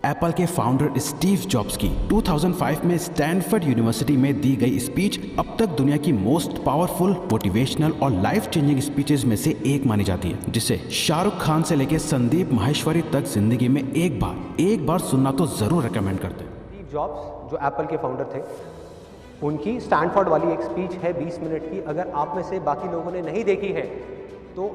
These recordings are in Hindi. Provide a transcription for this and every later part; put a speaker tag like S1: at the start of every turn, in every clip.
S1: एप्पल के फाउंडर स्टीव जॉब्स की 2005 में स्टैनफोर्ड यूनिवर्सिटी में दी गई स्पीच अब तक दुनिया की मोस्ट पावरफुल, मोटिवेशनल और लाइफ चेंजिंग स्पीचेस में से एक मानी जाती है, जिसे शाहरुख खान से लेकर संदीप माहेश्वरी तक जिंदगी में एक बार सुनना तो जरूर रिकमेंड करते हैं।
S2: स्टीव जॉब्स जो एप्पल के फाउंडर थे, उनकी स्टैनफोर्ड वाली एक स्पीच है 20 मिनट की। अगर आप में से बाकी लोगों ने नहीं देखी है तो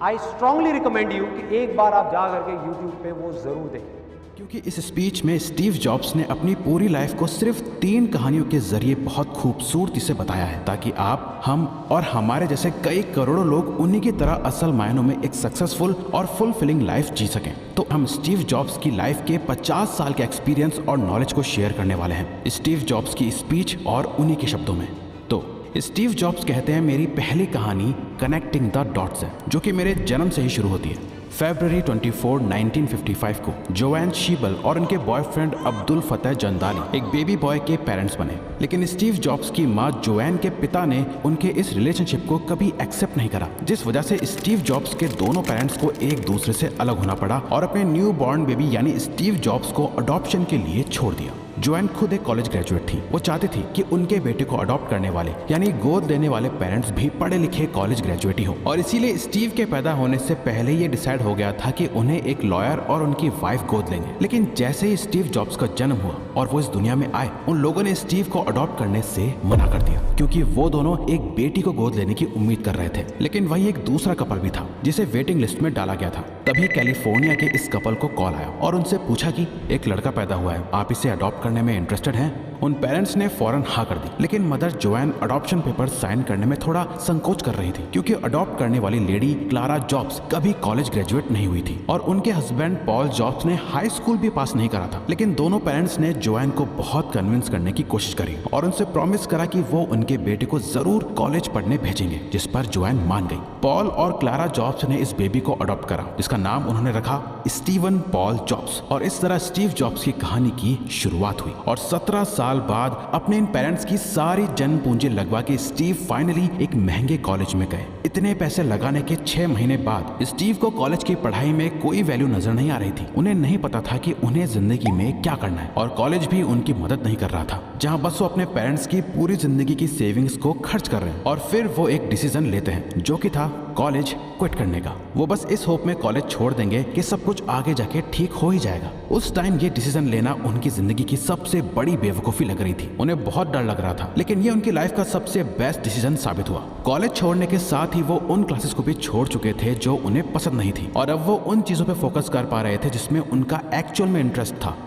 S2: आई स्ट्रांगली रिकमेंड यू कि एक बार आप जा करके यूट्यूब पे वो जरूर देखें,
S1: क्योंकि इस स्पीच में स्टीव जॉब्स ने अपनी पूरी लाइफ को सिर्फ 3 कहानियों के जरिए बहुत खूबसूरती से बताया है, ताकि आप, हम और हमारे जैसे कई करोड़ों लोग उन्हीं की तरह असल मायनों में एक सक्सेसफुल और फुलफिलिंग लाइफ जी सकें। तो हम स्टीव जॉब्स की लाइफ के 50 साल के एक्सपीरियंस और नॉलेज को शेयर करने वाले हैं स्टीव जॉब्स की स्पीच और उन्हीं के शब्दों में। तो स्टीव जॉब्स कहते हैं, मेरी पहली कहानी कनेक्टिंग द डॉट्स है, जो कि मेरे जन्म से ही शुरू होती है। फरवरी 24, 1955 को जोएन शीबल और उनके बॉयफ्रेंड अब्दुल फतेह जंदाली एक बेबी बॉय के पेरेंट्स बने, लेकिन स्टीव जॉब्स की मां जोएन के पिता ने उनके इस रिलेशनशिप को कभी एक्सेप्ट नहीं करा, जिस वजह से स्टीव जॉब्स के दोनों पेरेंट्स को एक दूसरे से अलग होना पड़ा और अपने न्यू बॉर्न बेबी यानी स्टीव जॉब्स को अडॉप्शन के लिए छोड़ दिया। जोएन खुद एक कॉलेज ग्रेजुएट थी। वो चाहती थी कि उनके बेटे को अडॉप्ट करने वाले यानी गोद लेने वाले पेरेंट्स भी पढ़े लिखे कॉलेज ग्रेजुएट ही हो, और इसीलिए स्टीव के पैदा होने से पहले ये डिसाइड हो गया था कि उन्हें एक लॉयर और उनकी वाइफ गोद लेंगे। लेकिन जैसे ही स्टीव जॉब्स का जन्म हुआ और वो इस दुनिया में आए, उन लोगों ने स्टीव को अडॉप्ट करने से मना कर दिया, क्योंकि वो दोनों एक बेटी को गोद लेने की उम्मीद कर रहे थे। लेकिन वही एक दूसरा कपल भी था जिसे वेटिंग लिस्ट में डाला गया था। तभी कैलिफोर्निया के इस कपल को कॉल आया और उनसे पूछा कि एक लड़का पैदा हुआ है, आप इसे अडॉप्ट करने में इंटरेस्टेड हैं? उन पेरेंट्स ने फौरन हाँ कर दी, लेकिन mother Joanne adoption paper sign करने में थोड़ा संकोच कर रही थी, क्योंकि अडॉप्ट करने वाली लेडी क्लारा जॉब्स कभी कॉलेज ग्रेजुएट नहीं हुई थी और उनके हस्बैंड पॉल जॉब्स ने हाई स्कूल भी पास नहीं करा था। लेकिन दोनों पेरेंट्स ने जोएन को बहुत कन्विंस करने की कोशिश करी और उनसे प्रॉमिस करा कि वो उनके बेटे को जरूर कॉलेज पढ़ने भेजेंगे, जिस पर जोएन मान गई। पॉल और क्लारा जॉब्स ने इस बेबी को अडॉप्ट करा, जिसका नाम उन्होंने रखा स्टीवन पॉल जॉब्स, और इस तरह स्टीव जॉब्स की कहानी की शुरुआत हुई। और 17 साल बाद अपने इन पेरेंट्स की सारी जन पूंजी लगवा के स्टीव फाइनली एक महंगे कॉलेज में गए। इतने पैसे लगाने के 6 महीने बाद स्टीव को कॉलेज की पढ़ाई में कोई वैल्यू नजर नहीं आ रही थी। उन्हें नहीं पता था कि उन्हें जिंदगी में क्या करना है, और कॉलेज भी उनकी मदद नहीं कर रहा था, जहां बस वो अपने पेरेंट्स की पूरी जिंदगी की सेविंग्स को खर्च कर रहे हैं। और फिर वो एक डिसीजन लेते हैं, जो कि था कॉलेज क्विट करने का। वो बस इस होप में कॉलेज छोड़ देंगे कि सब कुछ आगे जाके ठीक हो ही जाएगा। उस टाइम ये डिसीजन लेना उनकी जिंदगी की सबसे बड़ी बेवकूफी लग रही थी। उन्हें बहुत डर लग रहा था, लेकिन ये उनकी लाइफ का सबसे बेस्ट डिसीजन साबित हुआ। कॉलेज छोड़ने के साथ ही वो उन क्लासेस को भी छोड़ चुके थे जो उन्हें पसंद नहीं थी, और अब वो उन चीजों पे फोकस कर पा रहे थे जिसमें उनका एक्चुअल में इंटरेस्ट था।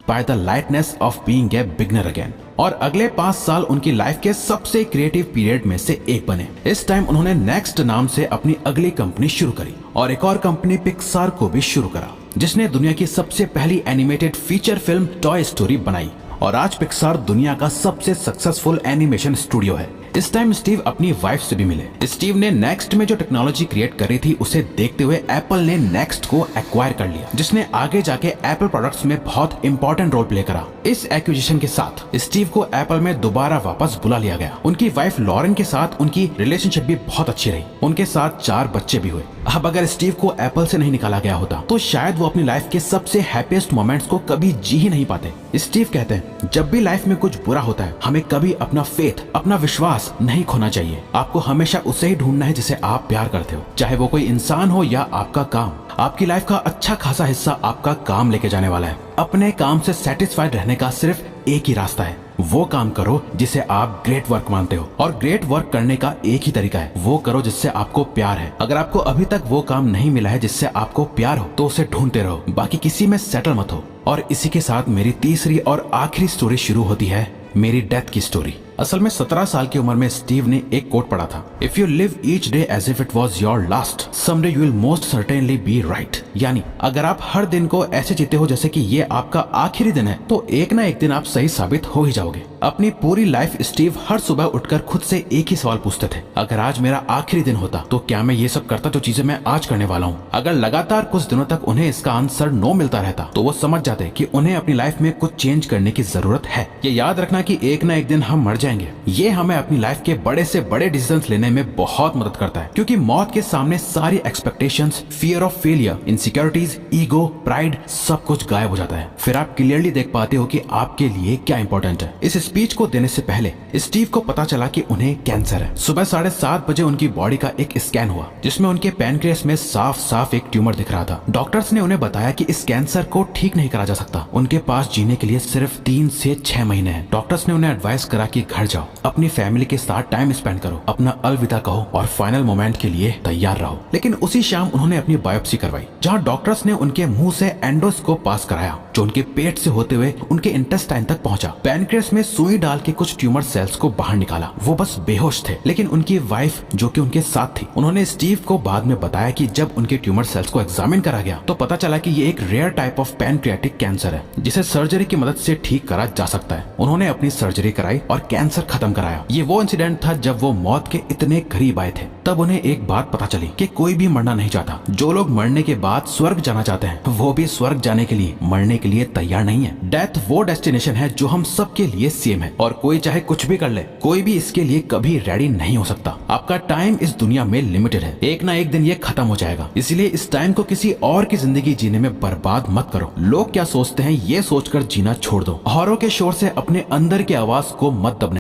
S1: By the lightness of being a beginner again. और अगले 5 साल उनकी लाइफ के सबसे क्रिएटिव पीरियड में से एक बने। इस टाइम उन्होंने नेक्स्ट नाम से अपनी अगली कंपनी शुरू करी और एक और कंपनी पिक्सार को भी शुरू करा, जिसने दुनिया की सबसे पहली animated feature film toy story बनाई। और आज पिक्सार दुनिया का सबसे सक्सेसफुल एनिमेशन स्टूडियो है। इस टाइम स्टीव अपनी वाइफ से भी मिले। स्टीव ने नेक्स्ट में जो टेक्नोलॉजी क्रिएट करी थी उसे देखते हुए एप्पल ने नेक्स्ट को एक्वायर कर लिया, जिसने आगे जाके एप्पल प्रोडक्ट्स में बहुत इंपॉर्टेंट रोल प्ले करा। इस एक्विजिशन के साथ स्टीव को एप्पल में दोबारा वापस बुला लिया गया। उनकी वाइफ लॉरेन के साथ उनकी रिलेशनशिप भी बहुत अच्छी रही। उनके साथ 4 बच्चे भी हुए। अब अगर स्टीव को एप्पल से नहीं निकाला गया होता तो शायद वो अपनी लाइफ के सबसे हैप्पीएस्ट मोमेंट्स को कभी जी ही नहीं पाते। स्टीव कहते हैं, जब भी लाइफ में कुछ बुरा होता है, हमें कभी अपना फेथ, अपना विश्वास नहीं खोना चाहिए। आपको हमेशा उसे ही ढूंढना है जिसे आप प्यार करते हो, चाहे वो कोई इंसान हो या आपका काम। आपकी लाइफ का अच्छा खासा हिस्सा आपका काम लेके जाने वाला है। अपने काम से सेटिस्फाइड रहने का सिर्फ एक ही रास्ता है, वो काम करो जिसे आप ग्रेट वर्क मानते हो। और ग्रेट वर्क करने का एक ही तरीका है, वो करो जिससे आपको प्यार है। अगर आपको अभी तक वो काम नहीं मिला है जिससे आपको प्यार हो, तो उसे ढूंढते रहो, बाकी किसी में सेटल मत हो। और इसी के साथ मेरी तीसरी और आखिरी स्टोरी शुरू होती है, मेरी डेथ की स्टोरी। असल में 17 साल की उम्र में स्टीव ने एक कोट पढ़ा था, if you live each day as if it was your last, someday you will most certainly be right. यानी अगर आप हर दिन को ऐसे जीते हो जैसे कि ये आपका आखिरी दिन है, तो एक ना एक दिन आप सही साबित हो ही जाओगे। अपनी पूरी लाइफ स्टीव हर सुबह उठकर खुद से एक ही सवाल पूछते थे, अगर आज मेरा आखिरी दिन होता तो क्या मैं ये सब करता जो चीजें मैं आज करने वाला हूँ। अगर लगातार कुछ दिनों तक उन्हें इसका आंसर नो मिलता रहता तो वो समझ जाते कि उन्हें अपनी लाइफ में कुछ चेंज करने की जरूरत है। ये याद रखना कि एक ना एक दिन हम मर जाएंगे, जाएंगे। ये हमें अपनी लाइफ के बड़े से बड़े डिसीजंस लेने में बहुत मदद करता है, क्योंकि मौत के सामने सारी expectations, fear of failure, insecurities, ego, pride सब कुछ गायब हो जाता है। फिर आप क्लियरली देख पाते हो कि आपके लिए क्या इंपॉर्टेंट है। इस स्पीच को देने से पहले स्टीव को पता चला कि उन्हें कैंसर है। सुबह 7:30 बजे उनकी बॉडी का एक स्कैन हुआ, जिसमें उनके पैनक्रियास में साफ साफ एक ट्यूमर दिख रहा था। डॉक्टर्स ने उन्हें बताया कि इस कैंसर को ठीक नहीं करा जा सकता। उनके पास जीने के लिए सिर्फ 3 से 6 महीने हैं। डॉक्टर्स ने उन्हें एडवाइस करा कि घर जाओ, अपनी फैमिली के साथ टाइम स्पेंड करो, अपना अलविदा कहो और फाइनल मोमेंट के लिए तैयार रहो। लेकिन उसी शाम उन्होंने अपनी बायोप्सी करवाई, जहां डॉक्टर्स ने उनके मुंह से एंडोस्कोप पास कराया, जो उनके पेट से होते हुए उनके इंटेस्टाइन तक पहुंचा। पैनक्रियास में सुई डाल के कुछ ट्यूमर सेल्स को बाहर निकाला। वो बस बेहोश थे, लेकिन उनकी वाइफ जो कि उनके साथ थी, उन्होंने स्टीव को बाद में बताया कि जब उनके ट्यूमर सेल्स को एग्जामिन करा गया तो पता चला कि ये एक rare type of pancreatic cancer है, जिसे सर्जरी की मदद से ठीक करा जा सकता है। उन्होंने अपनी सर्जरी कराई और कैंसर खत्म कराया। ये वो इंसिडेंट था जब वो मौत के इतने करीब आए थे। तब उन्हें एक बात पता चली कि कोई भी मरना नहीं चाहता। जो लोग मरने के बाद स्वर्ग जाना चाहते हैं, वो भी स्वर्ग जाने के लिए मरने के लिए तैयार नहीं है। डेथ वो डेस्टिनेशन है जो हम सबके लिए सेम है, और कोई चाहे कुछ भी कर ले, कोई भी इसके लिए कभी रेडी नहीं हो सकता। आपका टाइम इस दुनिया में लिमिटेड है, एक ना एक दिन ये खत्म हो जाएगा। इसलिए इस टाइम को किसी और की जिंदगी जीने में बर्बाद मत करो। लोग क्या सोचते हैं ये सोचकर जीना छोड़ दो। हॉरर के शोर से अपने अंदर की आवाज को मत दबने